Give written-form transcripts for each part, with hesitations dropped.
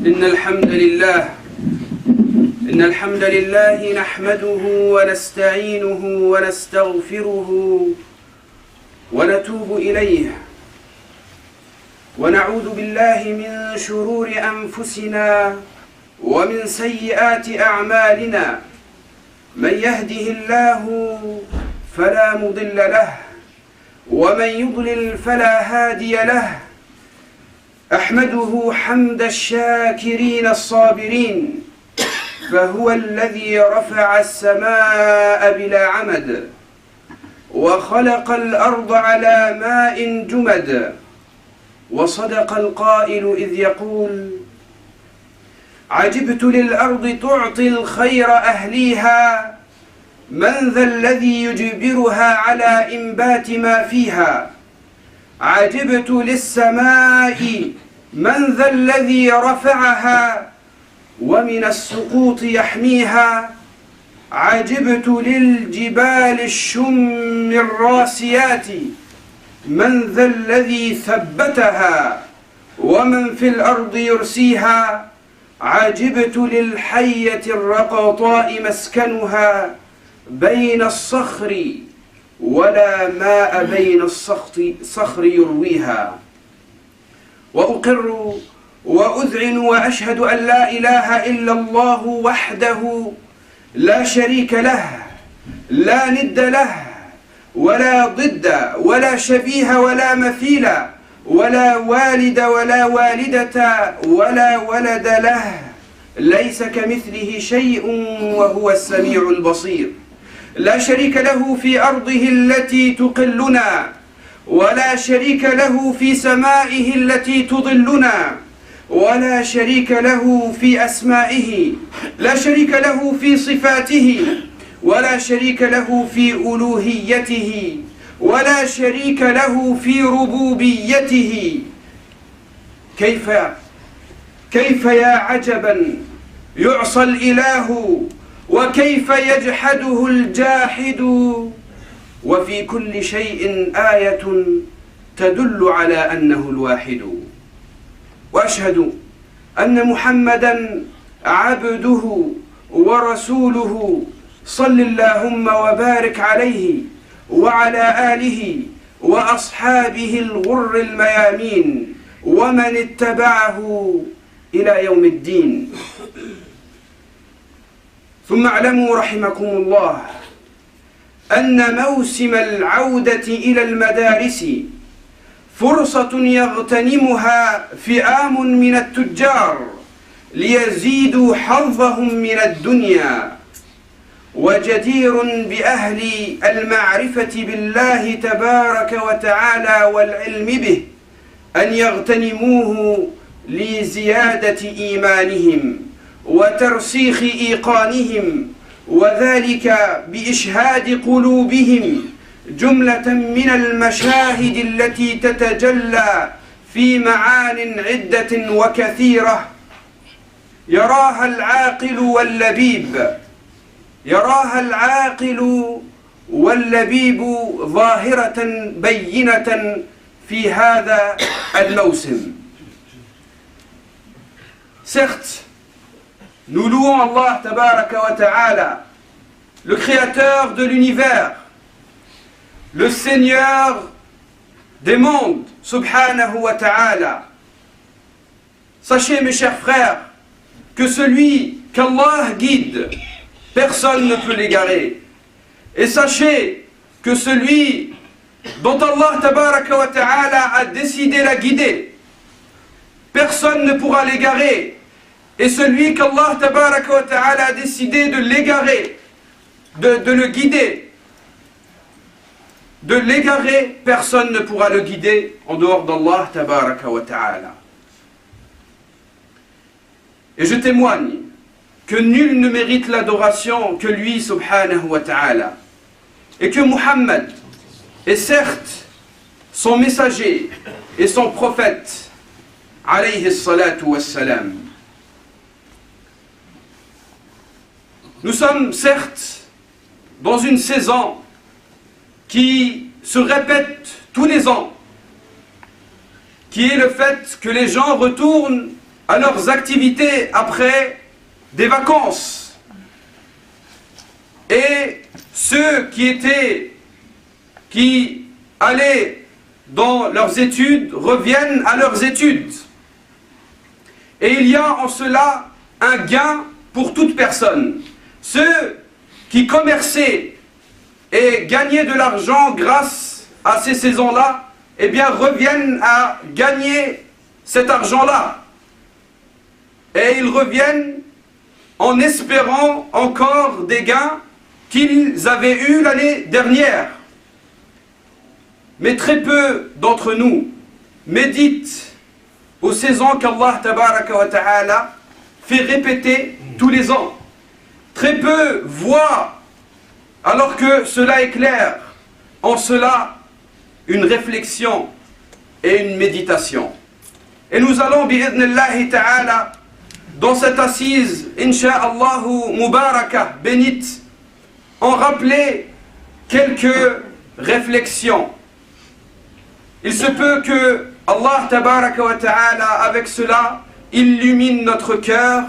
إن الحمد لله نحمده ونستعينه ونستغفره ونتوب إليه ونعوذ بالله من شرور أنفسنا ومن سيئات أعمالنا. من يهده الله فلا مضل له ومن يضلل فلا هادي له. أحمده حمد الشاكرين الصابرين، فهو الذي رفع السماء بلا عمد وخلق الأرض على ماء جمد. وصدق القائل إذ يقول: عجبت للأرض تعطي الخير أهليها، من ذا الذي يجبرها على إنبات ما فيها. عجبت للسماء من ذا الذي رفعها ومن السقوط يحميها. عجبت للجبال الشم الراسيات، من ذا الذي ثبتها ومن في الأرض يرسيها. عجبت للحية الرقطاء مسكنها، بين الصخر ولا ماء بين الصخر يرويها. وأقر وأذعن وأشهد أن لا إله إلا الله وحده لا شريك له، لا ند له ولا ضد ولا شبيه ولا مثيل، ولا والد ولا والدة ولا ولد له، ليس كمثله شيء وهو السميع البصير. لا شريك له في أرضه التي تقلنا، ولا شريك له في سمائه التي تضلنا، ولا شريك له في أسمائه، لا شريك له في صفاته، ولا شريك له في ألوهيته، ولا شريك له في ربوبيته. كيف يا عجبا يعصى الإله، وكيف يجحده الجاحد. وفي كل شيء آية تدل على أنه الواحد. وأشهد أن محمدا عبده ورسوله، صل اللهم وبارك عليه وعلى آله وأصحابه الغر الميامين ومن اتبعه إلى يوم الدين. ثم اعلموا رحمكم الله أن موسم العودة إلى المدارس فرصة يغتنمها فئام من التجار ليزيدوا حظهم من الدنيا. وجدير بأهل المعرفة بالله تبارك وتعالى والعلم به أن يغتنموه لزيادة إيمانهم وترسيخ إيقانهم، وذلك بإشهاد قلوبهم جملة من المشاهد التي تتجلى في معان عدة وكثيرة يراها العاقل واللبيب ظاهرة بينة في هذا الموسم. Certes, nous louons Allah tabaraka wa ta'ala, le créateur de l'univers, le Seigneur des mondes, subhanahu wa ta'ala. Sachez mes chers frères que celui qu'Allah guide, personne ne peut l'égarer. Et sachez que celui dont Allah tabaraka wa ta'ala a décidé la guider, personne ne pourra l'égarer. Et celui qu'Allah tabaraka wa ta'ala a décidé de l'égarer, de le guider, personne ne pourra le guider en dehors d'Allah tabaraka wa ta'ala. Et je témoigne que nul ne mérite l'adoration que lui subhanahu wa ta'ala, et que Muhammad est certes son messager et son prophète alayhi salatu wassalam. Nous sommes certes dans une saison qui se répète tous les ans, qui est le fait que les gens retournent à leurs activités après des vacances. Et ceux qui allaient dans leurs études reviennent à leurs études. Et il y a en cela un gain pour toute personne. Ceux qui commerçaient et gagnaient de l'argent grâce à ces saisons-là, eh bien reviennent à gagner cet argent-là. Et ils reviennent en espérant encore des gains qu'ils avaient eus l'année dernière. Mais très peu d'entre nous méditent aux saisons qu'Allah tabaraka wa ta'ala fait répéter tous les ans. Très peu voient, alors que cela est clair, en cela une réflexion et une méditation. Et nous allons, bi'idhnillahi ta'ala, dans cette assise, insha'Allahu mubarakah, bénite, en rappeler quelques réflexions. Il se peut que Allah tabaraka wa ta'ala, avec cela, illumine notre cœur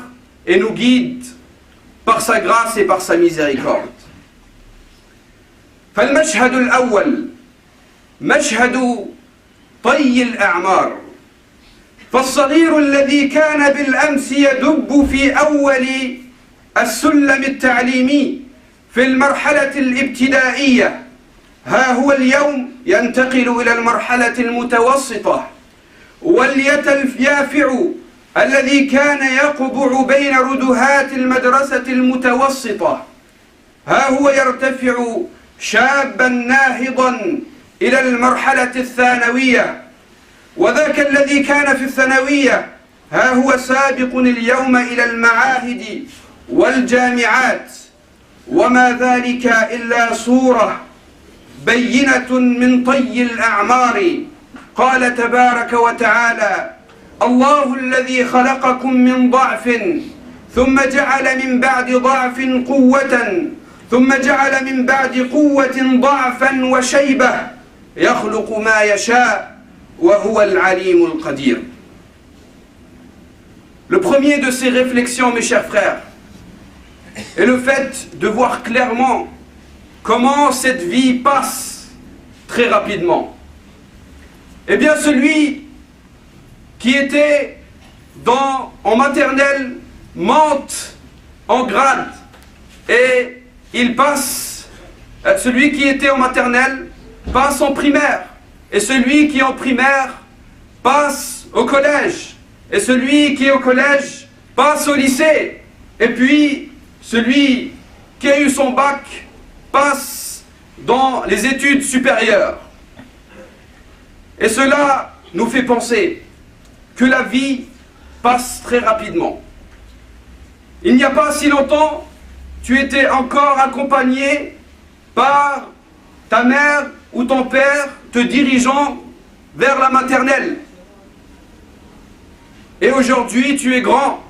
et nous guide par sa grâce et par sa miséricorde. فالمشهد الأول مشهد طي الأعمار. فالصغير الذي كان بالأمس يدب في أول السلم التعليمي في المرحلة الابتدائية، ها هو اليوم ينتقل إلى المرحلة المتوسطة. واليافع الذي كان يقبع بين ردهات المدرسة المتوسطة، ها هو يرتفع شابا ناهضا إلى المرحلة الثانوية. وذاك الذي كان في الثانوية ها هو سابق اليوم إلى المعاهد والجامعات. وما ذلك إلا صورة بينة من طي الأعمار. قال تبارك وتعالى: الله الذي خلقكم من ضعف ثم جعل من بعد ضعف قوة ثم جعل من بعد قوة ضعفا وشيبة يخلق ما يشاء وهو العليم القدير. Le premier de ces réflexions, mes chers frères, est le fait de voir clairement comment cette vie passe très rapidement. Eh bien, celui qui était en maternelle monte en grade et il passe, celui qui était en maternelle passe en primaire, et celui qui est en primaire passe au collège, et celui qui est au collège passe au lycée, et puis celui qui a eu son bac passe dans les études supérieures. Et cela nous fait penser que la vie passe très rapidement. Il n'y a pas si longtemps, tu étais encore accompagné par ta mère ou ton père te dirigeant vers la maternelle. Et aujourd'hui, tu es grand.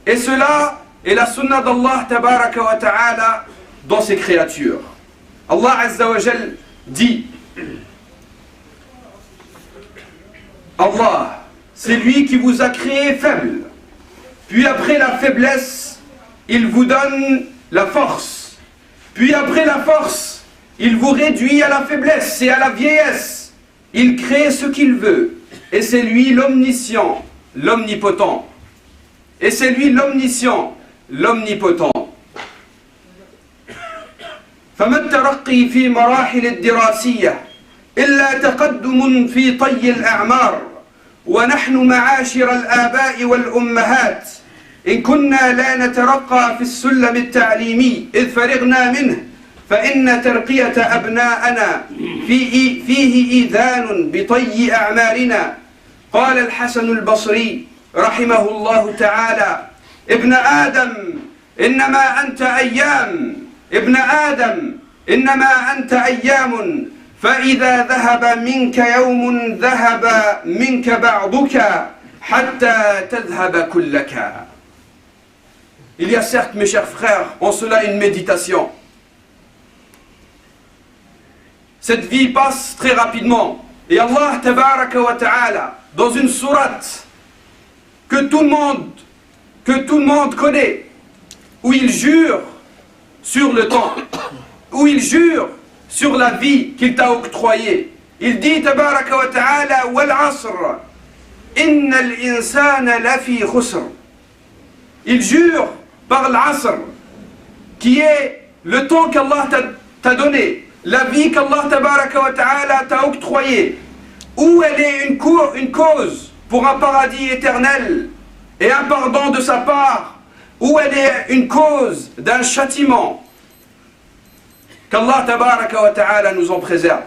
Et cela est la sunna d'Allah tabaraka wa ta'ala dans ses créatures. Allah azza wa jal dit: Allah, c'est lui qui vous a créé faible. Puis après la faiblesse, il vous donne la force. Puis après la force, il vous réduit à la faiblesse et à la vieillesse. Il crée ce qu'il veut. Et c'est lui l'omniscient, l'omnipotent. Et c'est lui l'omniscient, l'omnipotent. فما الترقي في مراحل الدراسية إلا تقدم في طي الأعمار. ونحن معاشر الآباء والأمهات إن كنا لا نترقى في السلم التعليمي إذ فرغنا منه فإن ترقية أبناءنا فيه إيذان بطي أعمارنا. قال الحسن البصري رحمه الله تعالى: ابن آدم إنما أنت أيام، ابن آدم إنما أنت أيام، فإذا ذهب منك يوم ذهب منك بعضك حتى تذهب كلك. Il y a certes, mes chers frères, en cela une méditation. Cette vie passe très rapidement. Et Allah tabaraka wa ta'ala, dans une sourate que tout le monde connaît, où il jure sur le temps, où il jure sur la vie qu'il t'a octroyée. Il dit tabaraka wa ta'ala wal asr inna al-insana lafi khusr. Il jure par l'asr, qui est le temps qu'Allah t'a donné, la vie qu'Allah tabaraka wa ta'ala t'a octroyée, où elle est une cause pour un paradis éternel et un pardon de sa part, où elle est une cause d'un châtiment. Qu'Allah tabaraka wa ta'ala nous en préserve.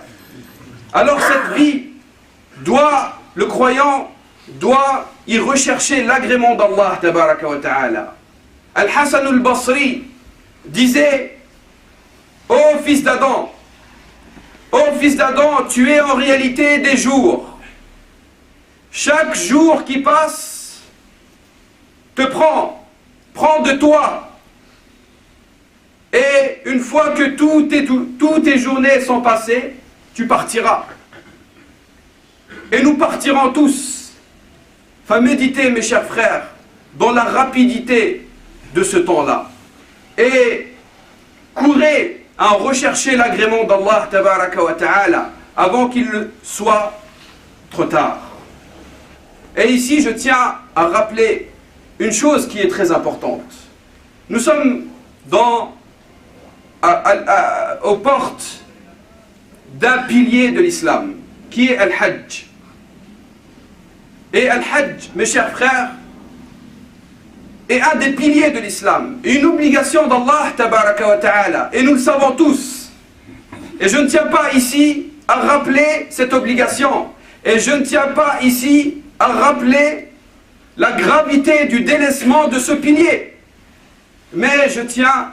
Alors cette vie le croyant doit y rechercher l'agrément d'Allah tabaraka wa ta'ala. Al-Hassan al-Basri disait: ô fils d'Adam, tu es en réalité des jours. Chaque jour qui passe te prend de toi. Et une fois que toutes tes journées sont passées, tu partiras. Et nous partirons tous. Enfin, méditez, mes chers frères, dans la rapidité de ce temps-là. Et courez à rechercher l'agrément d'Allah tabaraka wa ta'ala avant qu'il soit trop tard. Et ici, je tiens à rappeler une chose qui est très importante. Nous sommes aux portes d'un pilier de l'islam, qui est Al-Hajj. Et Al-Hajj, mes chers frères, est un des piliers de l'islam, une obligation d'Allah tabaraka wa ta'ala, et nous le savons tous. Et je ne tiens pas ici à rappeler cette obligation, et je ne tiens pas ici à rappeler la gravité du délaissement de ce pilier, mais je tiens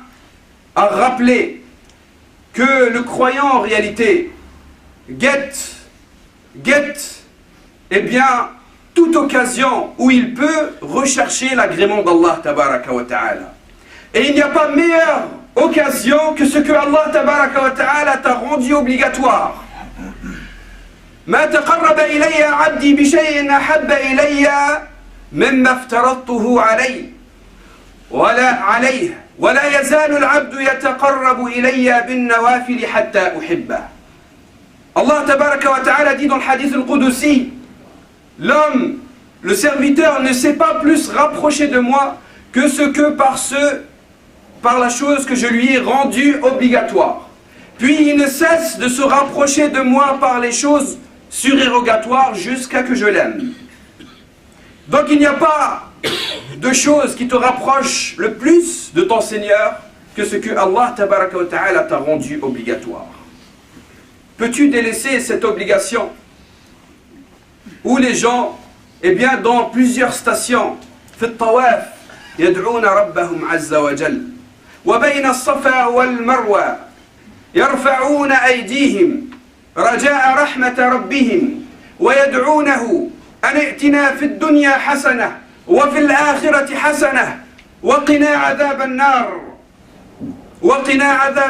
à rappeler que le croyant en réalité guette eh bien toute occasion où il peut rechercher l'agrément d'Allah tabaraka wa ta'ala. Et il n'y a pas meilleure occasion que ce que Allah tabaraka wa ta'ala t'a rendu obligatoire. ما تقرب إلي عبدي بشيء أحب إلي مما افترضته عليه ولا يزال العبد يتقرب إلي بالنوافل حتى أحبه. Allah tabaraka wa ta'ala dit dans le hadith al-Qudusi: l'homme, le serviteur, ne s'est pas plus rapproché de moi que ce que par la chose que je lui ai rendue obligatoire. Puis il ne cesse de se rapprocher de moi par les choses surérogatoires jusqu'à que je l'aime. Donc il n'y a pas de chose qui te rapproche le plus de ton Seigneur que ce que Allah tabaraka wa ta'ala t'a rendu obligatoire. Peux-tu délaisser cette obligation où les gens, eh bien, dans plusieurs stations, في الطواف يدعون ربهم عز وجل وبين الصفا والمروة يرفعون أيديهم رجاء رحمة ربهم ويدعونه أن ائتنا في الدنيا حسنة وفي الآخرة حسنة وقنا عذاب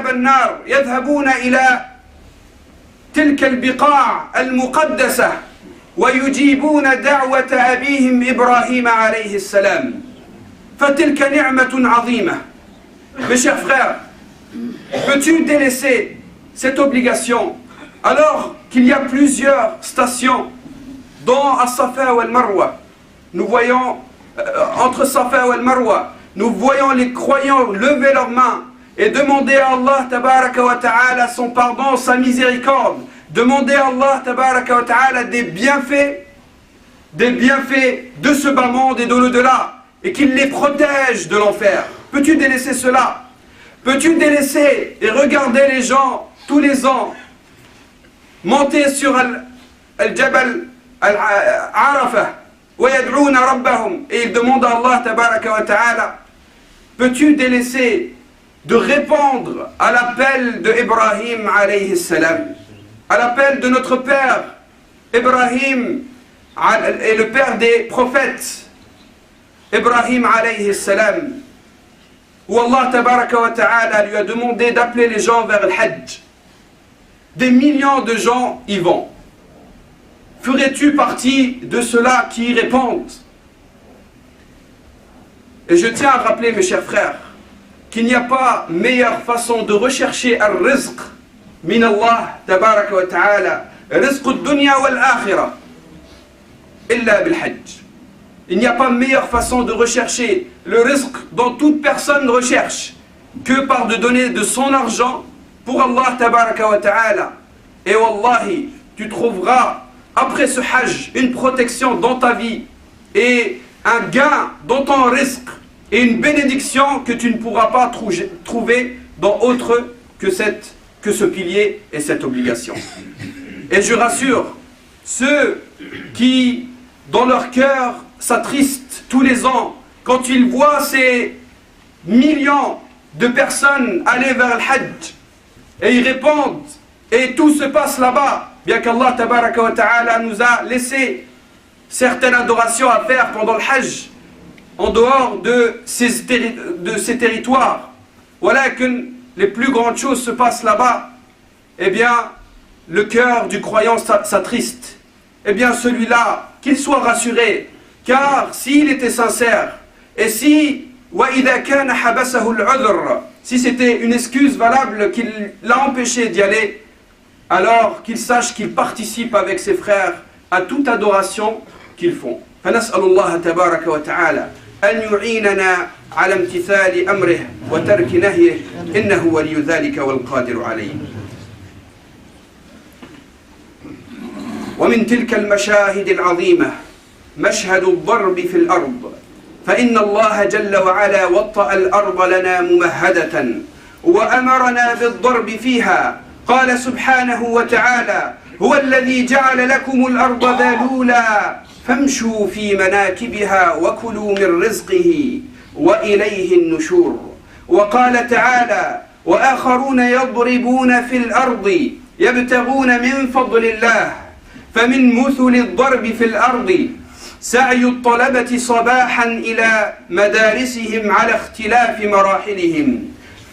النار يذهبون إلى تلك البقاع المقدسة ويجيبون دعوة أبيهم إبراهيم عليه السلام فتلك نعمة عظيمة. Mes chers frères, peux-tu délaisser cette obligation alors qu'il y a plusieurs stations dans As-Safa wal Marwa? Nous voyons entre Safa wal Marwa, nous voyons les croyants lever leurs mains et demander à Allah tabaraka wa ta'ala son pardon, sa miséricorde, demander à Allah tabaraka wa ta'ala des bienfaits de ce bas monde et de l'au-delà, et qu'il les protège de l'enfer. Peux-tu délaisser cela? Peux-tu délaisser et regarder les gens tous les ans monter sur Al-Jabal Al-Arafah وَيَدْعُونَ رَبَّهُمْ et ils demandent à Allah tabaraka wa ta'ala? Peux-tu délaisser de répondre à l'appel de Ibrahim alayhi salam, à l'appel de notre père Ibrahim et le père des prophètes Ibrahim alayhi salam, où Allah tabaraka wa ta'ala lui a demandé d'appeler les gens vers le Hajj? Des millions de gens y vont. Ferais-tu partie de ceux-là qui y répondent? Et je tiens à rappeler, mes chers frères, qu'il n'y a pas meilleure façon de rechercher al-rizq min Allah tabaraka wa ta'ala, rizq ad-dunya wal-akhirah, illa bil-hajj. Il n'y a pas meilleure façon de rechercher le rizq dont toute personne recherche que par de donner de son argent pour Allah tabaraka wa ta'ala. Et wallahi, tu trouveras après ce hajj une protection dans ta vie et un gain dans ton rizq et une bénédiction que tu ne pourras pas trouver dans autre que ce pilier et cette obligation. Et je rassure ceux qui, dans leur cœur, s'attristent tous les ans quand ils voient ces millions de personnes aller vers le hajj et ils répondent et tout se passe là-bas, bien qu'Allah tabaraka wa ta'ala nous a laissé certaines adorations à faire pendant le hajj en dehors de ces territoires. Voilà que les plus grandes choses se passent là-bas. Eh bien, le cœur du croyant s'attriste. Eh bien, celui-là, qu'il soit rassuré, car s'il était sincère, et si c'était une excuse valable qui l'a empêché d'y aller, alors qu'il sache qu'il participe avec ses frères à toute adoration qu'ils font. فنسأل الله تبارك وتعالى أن يعيننا على امتثال أمره وترك نهيه إنه ولي ذلك والقادر عليه. ومن تلك المشاهد العظيمة مشهد الضرب في الأرض، فإن الله جل وعلا وطأ الأرض لنا ممهدة وأمرنا بالضرب فيها. قال سبحانه وتعالى: هو الذي جعل لكم الأرض ذلولا فامشوا في مناكبها وكلوا من رزقه وإليه النشور. وقال تعالى: وآخرون يضربون في الأرض يبتغون من فضل الله. فمن مثل الضرب في الأرض سعي الطلبة صباحا إلى مدارسهم على اختلاف مراحلهم،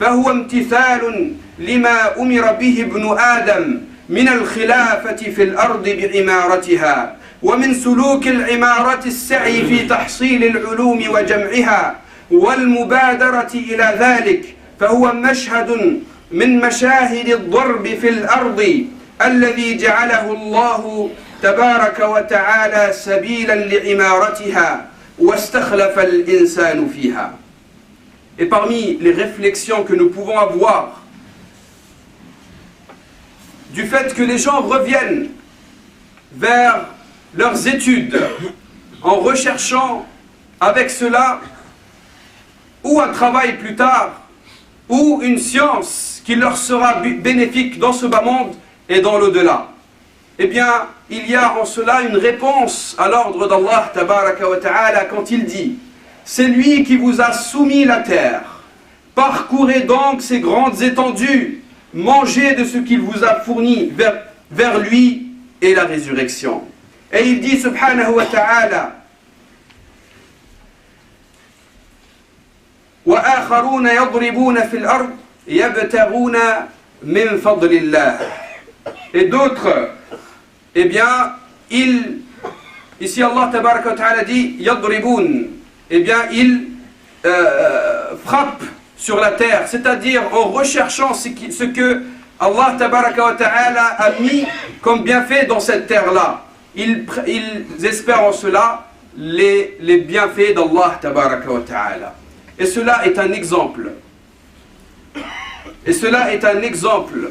فهو امتثال لما أمر به ابن آدم من الخلافة في الأرض بعمارتها، ومن سلوك العمارة السعي في تحصيل العلوم وجمعها والمبادرة إلى ذلك، فهو مشهد من مشاهد الضرب في الأرض الذي جعله الله تبارك وتعالى سبيلا لعمارتها واستخلف الإنسان فيها. Et parmi les réflexions que nous pouvons avoir du fait que les gens reviennent vers leurs études en recherchant avec cela ou un travail plus tard ou une science qui leur sera bénéfique dans ce bas monde et dans l'au-delà, eh bien, il y a en cela une réponse à l'ordre d'Allah tabaraka wa ta'ala quand il dit: c'est lui qui vous a soumis la terre, parcourez donc ces grandes étendues, mangez de ce qu'il vous a fourni vers lui et la résurrection. Et il dit subhanahu wa ta'ala: وآخرون يضربون في الأرض يبتغون من فضل الله. Et d'autres, eh bien, ici Allah tabaraka wa ta'ala dit yadribun, eh bien, ils frappent sur la terre, c'est-à-dire en recherchant ce que Allah tabaraka wa ta'ala a mis comme bienfait dans cette terre-là. Ils espèrent en cela les bienfaits d'Allah tabaraka wa ta'ala. Et cela est un exemple. Et cela est un exemple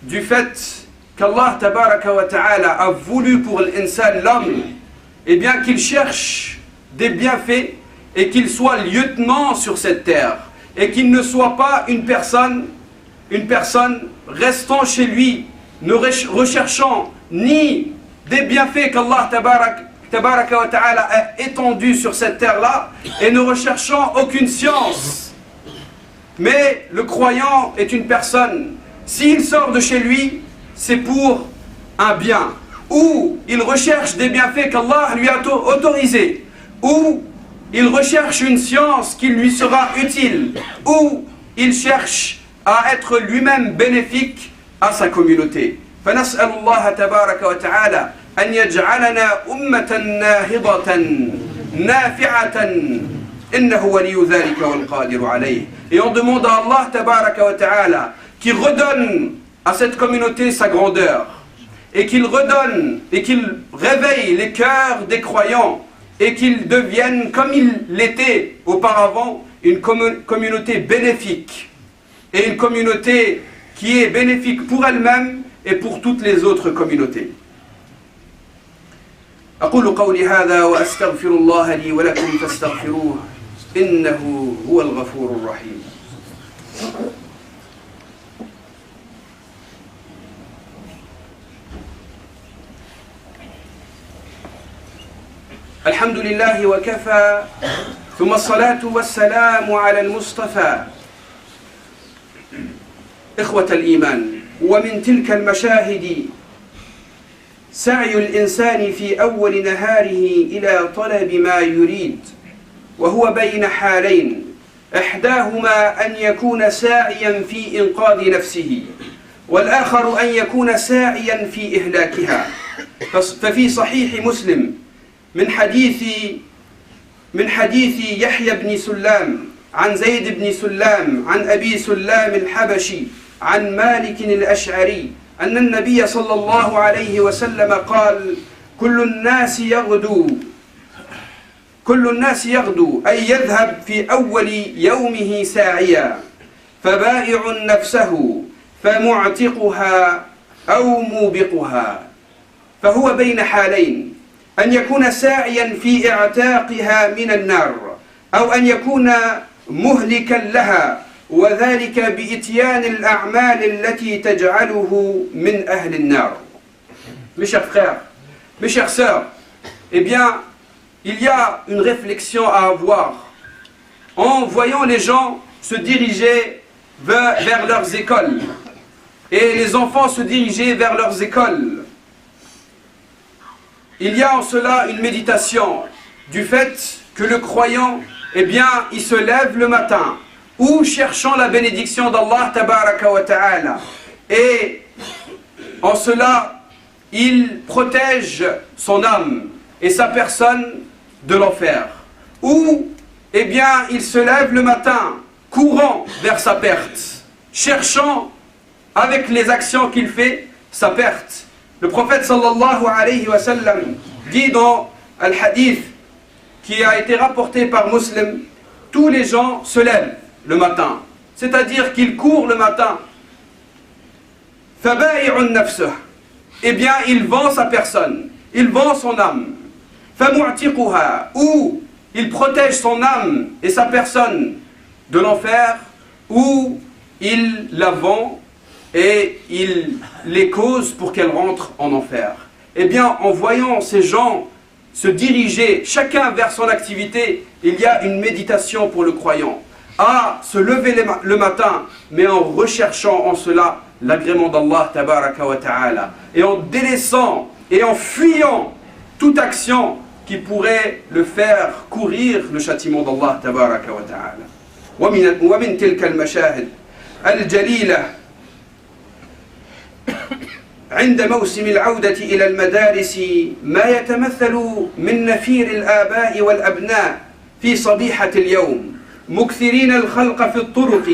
du fait qu'Allah tabaraka wa ta'ala a voulu pour l'insan, l'homme, eh bien qu'il cherche des bienfaits et qu'il soit lieutenant sur cette terre et qu'il ne soit pas une personne restant chez lui, ne recherchant ni des bienfaits qu'Allah tabaraka wa ta'ala a étendus sur cette terre-là et ne recherchant aucune science. Mais le croyant est une personne, s'il sort de chez lui, c'est pour un bien, ou il recherche des bienfaits qu'Allah lui a autorisés, ou il recherche une science qui lui sera utile, ou il cherche à être lui-même bénéfique à sa communauté. فنسأل الله تبارك وتعالى أن يجعلنا أمة ناهضة نافعة إنه ولي ذلك والقادر عليه. Et on demande à Allah tabaraka wa ta'ala qui redonne à cette communauté sa grandeur et qu'il redonne et qu'il réveille les cœurs des croyants et qu'ils deviennent comme ils l'étaient auparavant une communauté bénéfique et une communauté qui est bénéfique pour elle-même et pour toutes les autres communautés. أقول قولي هذا وأستغفر الله لي ولكم فاستغفروه إنه هو الغفور الرحيم. الحمد لله وكفى ثم الصلاة والسلام على المصطفى. إخوة الإيمان، ومن تلك المشاهد سعي الإنسان في أول نهاره إلى طلب ما يريد، وهو بين حالين، إحداهما أن يكون ساعيا في إنقاذ نفسه، والآخر أن يكون ساعيا في إهلاكها. ففي صحيح مسلم من حديث يحيى بن سلام عن زيد بن سلام عن أبي سلام الحبشي عن مالك الأشعري أن النبي صلى الله عليه وسلم قال: كل الناس يغدو أي يذهب في أول يومه ساعيا، فبائع نفسه فمعتقها أو موبقها. فهو بين حالين، أن يكون ساعيا في اعتاقها من النار، أو أن يكون مهلكا لها، وذلك بإتيان الأعمال التي تجعله من أهل النار. Mes chers frères, mes chères sœurs, eh bien, il y a une réflexion à avoir en voyant les gens se diriger vers leurs écoles et les enfants se diriger vers leurs écoles. Il y a en cela une méditation du fait que le croyant, eh bien, il se lève le matin ou cherchant la bénédiction d'Allah tabaraka wa ta'ala, et en cela il protège son âme et sa personne de l'enfer, ou eh bien il se lève le matin courant vers sa perte, cherchant avec les actions qu'il fait sa perte. Le prophète sallallahu alayhi wa sallam dit dans al-hadith qui a été rapporté par Muslim: tous les gens se lèvent le matin, c'est-à-dire qu'ils courent le matin. فَبَائِعٌ نَفْسُهُ, eh bien il vend sa personne, il vend son âme. فَمُعْتِقُهَا, ou il protège son âme et sa personne de l'enfer, ou il la vend et il les cause pour qu'elles rentrent en enfer. Eh bien, en voyant ces gens se diriger chacun vers son activité, il y a une méditation pour le croyant à se lever le matin, mais en recherchant en cela l'agrément d'Allah tabaraka wa ta'ala, et en délaissant et en fuyant toute action qui pourrait le faire courir le châtiment d'Allah tabaraka wa ta'ala. ومن تلك المشاهد الجليلة عند موسم العودة إلى المدارس ما يتمثل من نفير الآباء والأبناء في صبيحة اليوم، مكثرين الخلق في الطرق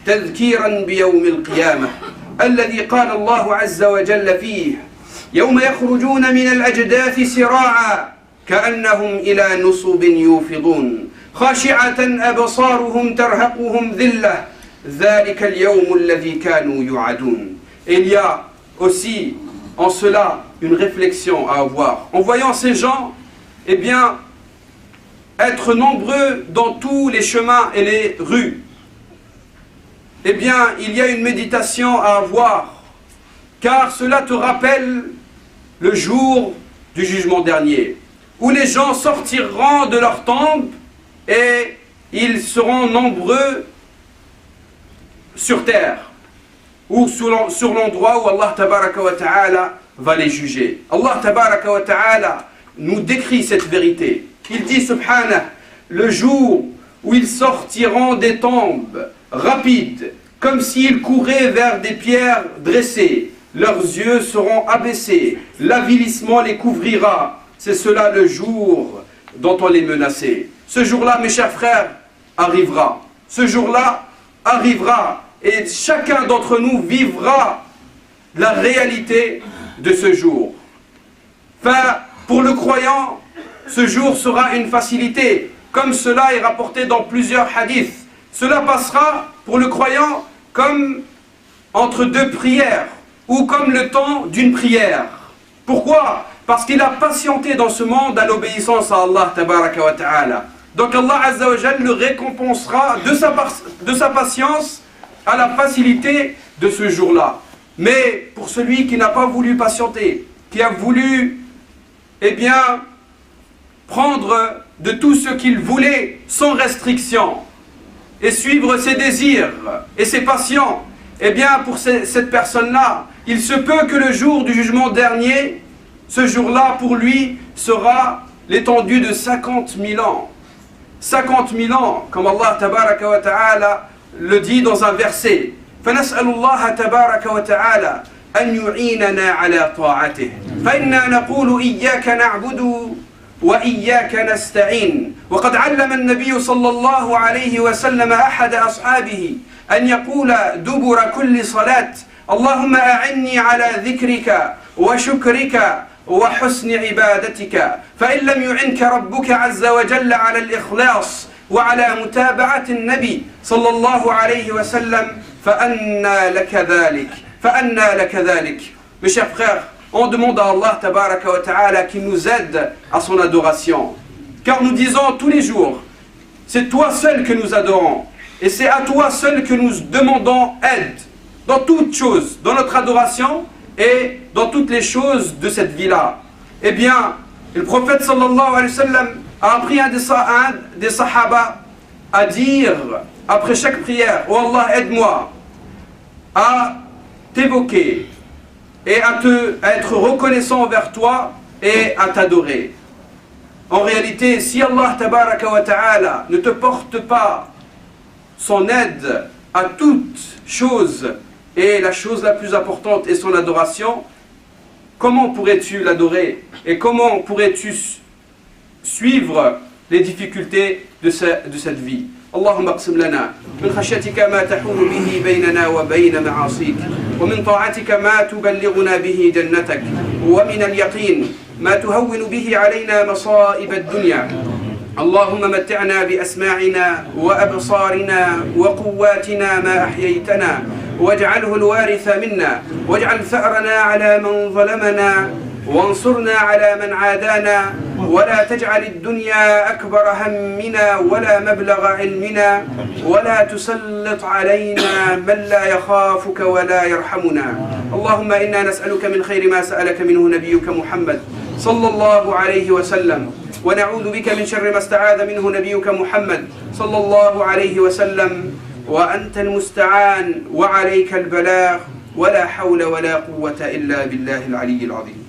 تذكيرا بيوم القيامة الذي قال الله عز وجل فيه: يوم يخرجون من الأجداث سراعا كأنهم إلى نصب يوفضون خاشعة أبصارهم ترهقهم ذلة ذلك اليوم الذي كانوا يوعدون. Il y a aussi en cela une réflexion à avoir. En voyant ces gens, eh bien, être nombreux dans tous les chemins et les rues, eh bien, il y a une méditation à avoir, car cela te rappelle le jour du jugement dernier, où les gens sortiront de leur tombe et ils seront nombreux sur terre, ou sur l'endroit où Allah tabaraka wa ta'ala va les juger. Allah tabaraka wa ta'ala nous décrit cette vérité. Il dit subhanah, le jour où ils sortiront des tombes rapides, comme s'ils couraient vers des pierres dressées, leurs yeux seront abaissés, l'avilissement les couvrira. C'est cela le jour dont on les menaçait. Ce jour-là, mes chers frères, arrivera. Ce jour-là arrivera. Et chacun d'entre nous vivra la réalité de ce jour. Enfin, pour le croyant, ce jour sera une facilité, comme cela est rapporté dans plusieurs hadiths. Cela passera pour le croyant comme entre deux prières, ou comme le temps d'une prière. Pourquoi? Parce qu'il a patienté dans ce monde à l'obéissance à Allah tabaraka wa ta'ala. Donc Allah Azza wa Jal le récompensera de sa patience à la facilité de ce jour-là. Mais pour celui qui n'a pas voulu patienter, qui a voulu, eh bien, prendre de tout ce qu'il voulait sans restriction et suivre ses désirs et ses passions, eh bien, pour cette personne-là, il se peut que le jour du jugement dernier, ce jour-là, pour lui, sera l'étendue de 50 000 ans. 50 000 ans, comme Allah tabaraka wa ta'ala le dit dans un verset. فَنَسْأَلُ اللَّهَ تَبَارَكَ وَتَعَالَى أَنْ يُعِينَنَا عَلَى طَاعَتِهِ فَإِنَّا نَقُولُ إِيَّاكَ نَعْبُدُ وإياك نستعين وقد علم النبي صلى الله عليه وسلم أحد أصحابه أن يقول دبر كل صلاة اللهم أعني على ذكرك وشكرك وحسن عبادتك فإن لم يعنك ربك عز وجل على الإخلاص وعلى متابعة النبي صلى الله عليه وسلم فأنى لك ذلك. Mes chers frères, on demande à Allah tabaraka wa ta'ala qui nous aide à son adoration. Car nous disons tous les jours, c'est toi seul que nous adorons. Et c'est à toi seul que nous demandons aide. Dans toutes choses, dans notre adoration et dans toutes les choses de cette vie-là. Eh bien, le prophète sallallahu alayhi wa sallam a appris un des sahaba à dire, après chaque prière, « Oh Allah, aide-moi à t'évoquer » et à être reconnaissant envers toi et à t'adorer. En réalité, si Allah tabaraka wa ta'ala ne te porte pas son aide à toute chose, et la chose la plus importante est son adoration, comment pourrais-tu l'adorer et comment pourrais-tu suivre les difficultés de cette vie? اللهم اقسم لنا من خشيتك ما تحول به بيننا وبين معاصيك ومن طاعتك ما تبلغنا به جنتك ومن اليقين ما تهون به علينا مصائب الدنيا اللهم متعنا بأسماعنا وأبصارنا وقواتنا ما أحييتنا واجعله الوارث منا واجعل ثأرنا على من ظلمنا وانصرنا على من عادانا ولا تجعل الدنيا أكبر همنا ولا مبلغ علمنا ولا تسلط علينا من لا يخافك ولا يرحمنا اللهم إنا نسألك من خير ما سألك منه نبيك محمد صلى الله عليه وسلم ونعوذ بك من شر ما استعاذ منه نبيك محمد صلى الله عليه وسلم وأنت المستعان وعليك البلاغ ولا حول ولا قوة إلا بالله العلي العظيم.